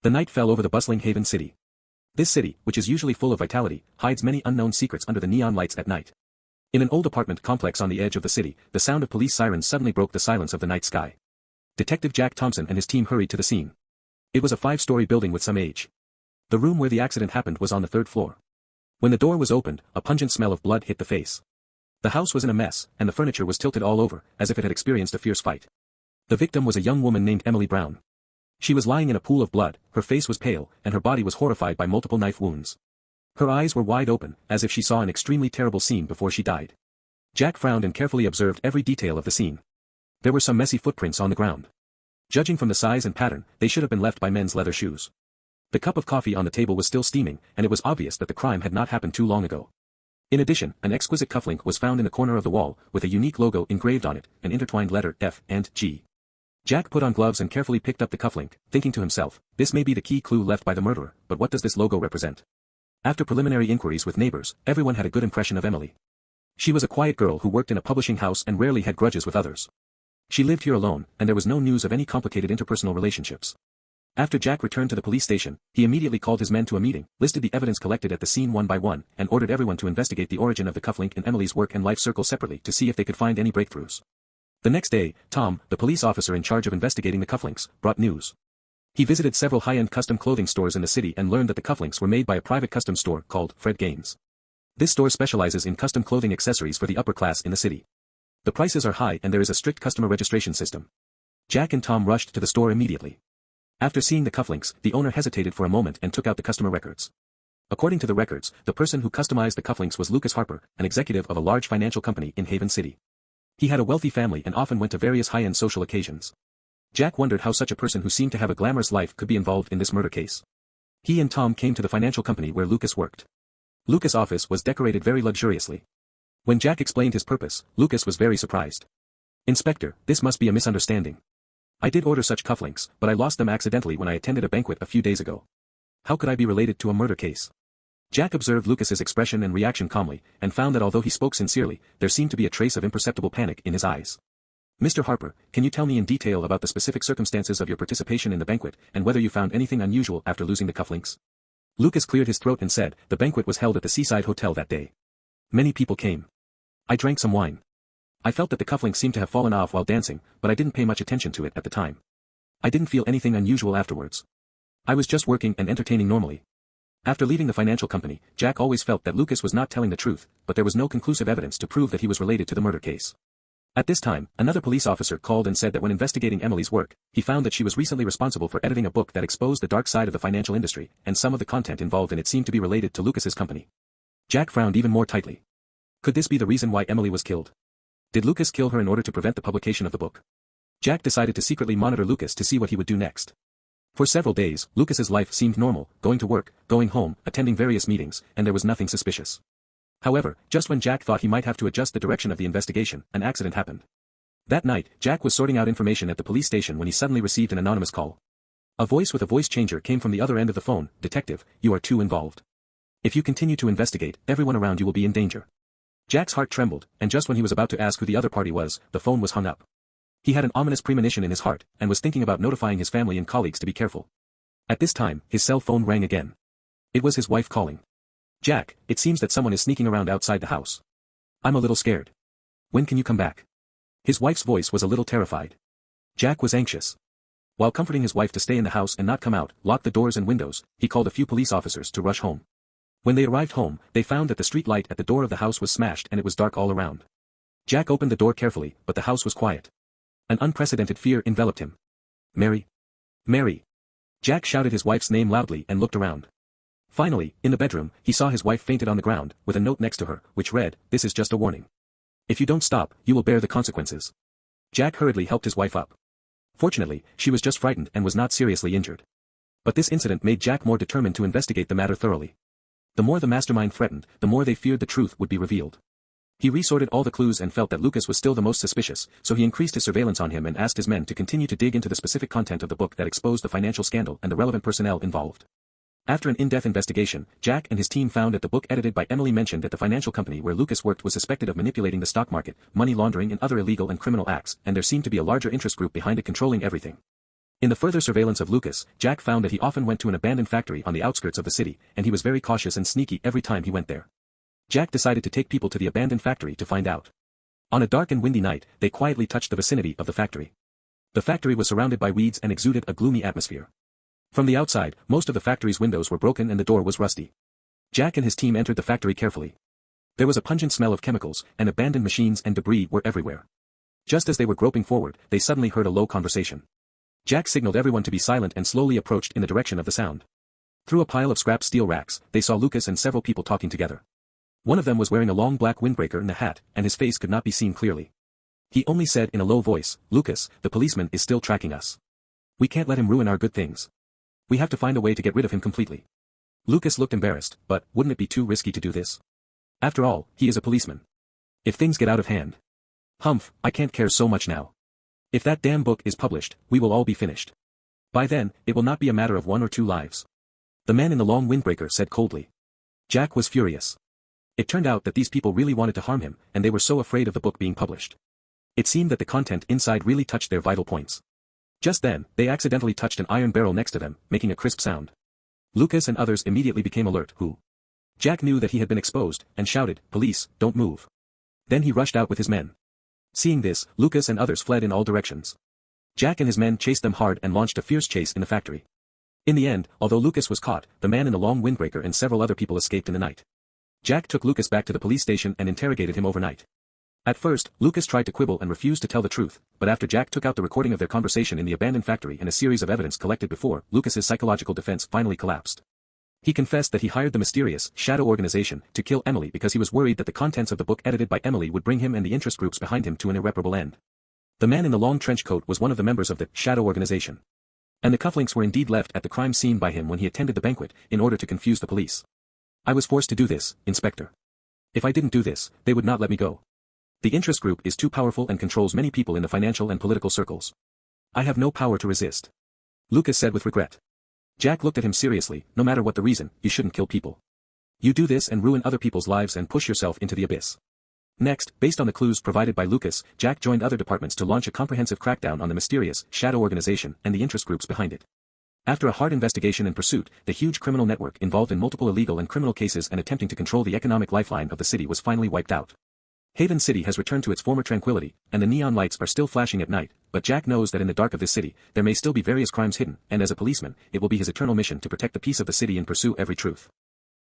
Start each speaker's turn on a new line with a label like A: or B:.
A: The night fell over the bustling Haven City. This city, which is usually full of vitality, hides many unknown secrets under the neon lights at night. In an old apartment complex on the edge of the city, the sound of police sirens suddenly broke the silence of the night sky. Detective Jack Thompson and his team hurried to the scene. It was a 5-story building with some age. The room where the accident happened was on the 3rd floor. When the door was opened, a pungent smell of blood hit the face. The house was in a mess, and the furniture was tilted all over, as if it had experienced a fierce fight. The victim was a young woman named Emily Brown. She was lying in a pool of blood, her face was pale, and her body was horrified by multiple knife wounds. Her eyes were wide open, as if she saw an extremely terrible scene before she died. Jack frowned and carefully observed every detail of the scene. There were some messy footprints on the ground. Judging from the size and pattern, they should have been left by men's leather shoes. The cup of coffee on the table was still steaming, and it was obvious that the crime had not happened too long ago. In addition, an exquisite cufflink was found in the corner of the wall, with a unique logo engraved on it, an intertwined letter F and G. Jack put on gloves and carefully picked up the cufflink, thinking to himself, this may be the key clue left by the murderer, but what does this logo represent? After preliminary inquiries with neighbors, everyone had a good impression of Emily. She was a quiet girl who worked in a publishing house and rarely had grudges with others. She lived here alone, and there was no news of any complicated interpersonal relationships. After Jack returned to the police station, he immediately called his men to a meeting, listed the evidence collected at the scene one by one, and ordered everyone to investigate the origin of the cufflink in Emily's work and life circle separately to see if they could find any breakthroughs. The next day, Tom, the police officer in charge of investigating the cufflinks, brought news. He visited several high-end custom clothing stores in the city and learned that the cufflinks were made by a private custom store called Fred Gaines. This store specializes in custom clothing accessories for the upper class in the city. The prices are high and there is a strict customer registration system. Jack and Tom rushed to the store immediately. After seeing the cufflinks, the owner hesitated for a moment and took out the customer records. According to the records, the person who customized the cufflinks was Lucas Harper, an executive of a large financial company in Haven City. He had a wealthy family and often went to various high-end social occasions. Jack wondered how such a person who seemed to have a glamorous life could be involved in this murder case. He and Tom came to the financial company where Lucas worked. Lucas' office was decorated very luxuriously. When Jack explained his purpose, Lucas was very surprised. "Inspector, this must be a misunderstanding. I did order such cufflinks, but I lost them accidentally when I attended a banquet a few days ago. How could I be related to a murder case?" Jack observed Lucas's expression and reaction calmly, and found that although he spoke sincerely, there seemed to be a trace of imperceptible panic in his eyes. "Mr. Harper, can you tell me in detail about the specific circumstances of your participation in the banquet, and whether you found anything unusual after losing the cufflinks?" Lucas cleared his throat and said, "The banquet was held at the Seaside Hotel that day. Many people came. I drank some wine. I felt that the cufflinks seemed to have fallen off while dancing, but I didn't pay much attention to it at the time. I didn't feel anything unusual afterwards. I was just working and entertaining normally." After leaving the financial company, Jack always felt that Lucas was not telling the truth, but there was no conclusive evidence to prove that he was related to the murder case. At this time, another police officer called and said that when investigating Emily's work, he found that she was recently responsible for editing a book that exposed the dark side of the financial industry, and some of the content involved in it seemed to be related to Lucas's company. Jack frowned even more tightly. Could this be the reason why Emily was killed? Did Lucas kill her in order to prevent the publication of the book? Jack decided to secretly monitor Lucas to see what he would do next. For several days, Lucas's life seemed normal, going to work, going home, attending various meetings, and there was nothing suspicious. However, just when Jack thought he might have to adjust the direction of the investigation, an accident happened. That night, Jack was sorting out information at the police station when he suddenly received an anonymous call. A voice with a voice changer came from the other end of the phone. "Detective, you are too involved. If you continue to investigate, everyone around you will be in danger." Jack's heart trembled, and just when he was about to ask who the other party was, the phone was hung up. He had an ominous premonition in his heart, and was thinking about notifying his family and colleagues to be careful. At this time, his cell phone rang again. It was his wife calling. "Jack, it seems that someone is sneaking around outside the house. I'm a little scared. When can you come back?" His wife's voice was a little terrified. Jack was anxious. While comforting his wife to stay in the house and not come out, lock the doors and windows, he called a few police officers to rush home. When they arrived home, they found that the street light at the door of the house was smashed and it was dark all around. Jack opened the door carefully, but the house was quiet. An unprecedented fear enveloped him. "Mary! Mary!" Jack shouted his wife's name loudly and looked around. Finally, in the bedroom, he saw his wife fainted on the ground, with a note next to her, which read, "This is just a warning. If you don't stop, you will bear the consequences." Jack hurriedly helped his wife up. Fortunately, she was just frightened and was not seriously injured. But this incident made Jack more determined to investigate the matter thoroughly. The more the mastermind threatened, the more they feared the truth would be revealed. He resorted all the clues and felt that Lucas was still the most suspicious, so he increased his surveillance on him and asked his men to continue to dig into the specific content of the book that exposed the financial scandal and the relevant personnel involved. After an in-depth investigation, Jack and his team found that the book edited by Emily mentioned that the financial company where Lucas worked was suspected of manipulating the stock market, money laundering and other illegal and criminal acts, and there seemed to be a larger interest group behind it controlling everything. In the further surveillance of Lucas, Jack found that he often went to an abandoned factory on the outskirts of the city, and he was very cautious and sneaky every time he went there. Jack decided to take people to the abandoned factory to find out. On a dark and windy night, they quietly touched the vicinity of the factory. The factory was surrounded by weeds and exuded a gloomy atmosphere. From the outside, most of the factory's windows were broken and the door was rusty. Jack and his team entered the factory carefully. There was a pungent smell of chemicals, and abandoned machines and debris were everywhere. Just as they were groping forward, they suddenly heard a low conversation. Jack signaled everyone to be silent and slowly approached in the direction of the sound. Through a pile of scrap steel racks, they saw Lucas and several people talking together. One of them was wearing a long black windbreaker and a hat, and his face could not be seen clearly. He only said in a low voice, "Lucas, the policeman is still tracking us. We can't let him ruin our good things. We have to find a way to get rid of him completely." Lucas looked embarrassed, but wouldn't it be too risky to do this? After all, he is a policeman. If things get out of hand. Humph, I can't care so much now. If that damn book is published, we will all be finished. By then, it will not be a matter of 1 or 2 lives. The man in the long windbreaker said coldly. Jack was furious. It turned out that these people really wanted to harm him, and they were so afraid of the book being published. It seemed that the content inside really touched their vital points. Just then, they accidentally touched an iron barrel next to them, making a crisp sound. Lucas and others immediately became alert. Who? Jack knew that he had been exposed, and shouted, "Police, don't move." Then he rushed out with his men. Seeing this, Lucas and others fled in all directions. Jack and his men chased them hard and launched a fierce chase in the factory. In the end, although Lucas was caught, the man in the long windbreaker and several other people escaped in the night. Jack took Lucas back to the police station and interrogated him overnight. At first, Lucas tried to quibble and refused to tell the truth, but after Jack took out the recording of their conversation in the abandoned factory and a series of evidence collected before, Lucas's psychological defense finally collapsed. He confessed that he hired the mysterious Shadow Organization to kill Emily because he was worried that the contents of the book edited by Emily would bring him and the interest groups behind him to an irreparable end. The man in the long trench coat was one of the members of the Shadow Organization. And the cufflinks were indeed left at the crime scene by him when he attended the banquet, in order to confuse the police. "I was forced to do this, Inspector. If I didn't do this, they would not let me go. The interest group is too powerful and controls many people in the financial and political circles. I have no power to resist," Lucas said with regret. Jack looked at him seriously. "No matter what the reason, you shouldn't kill people. You do this and ruin other people's lives and push yourself into the abyss." Next, based on the clues provided by Lucas, Jack joined other departments to launch a comprehensive crackdown on the mysterious Shadow Organization and the interest groups behind it. After a hard investigation and pursuit, the huge criminal network involved in multiple illegal and criminal cases and attempting to control the economic lifeline of the city was finally wiped out. Haven City has returned to its former tranquility, and the neon lights are still flashing at night, but Jack knows that in the dark of this city, there may still be various crimes hidden, and as a policeman, it will be his eternal mission to protect the peace of the city and pursue every truth.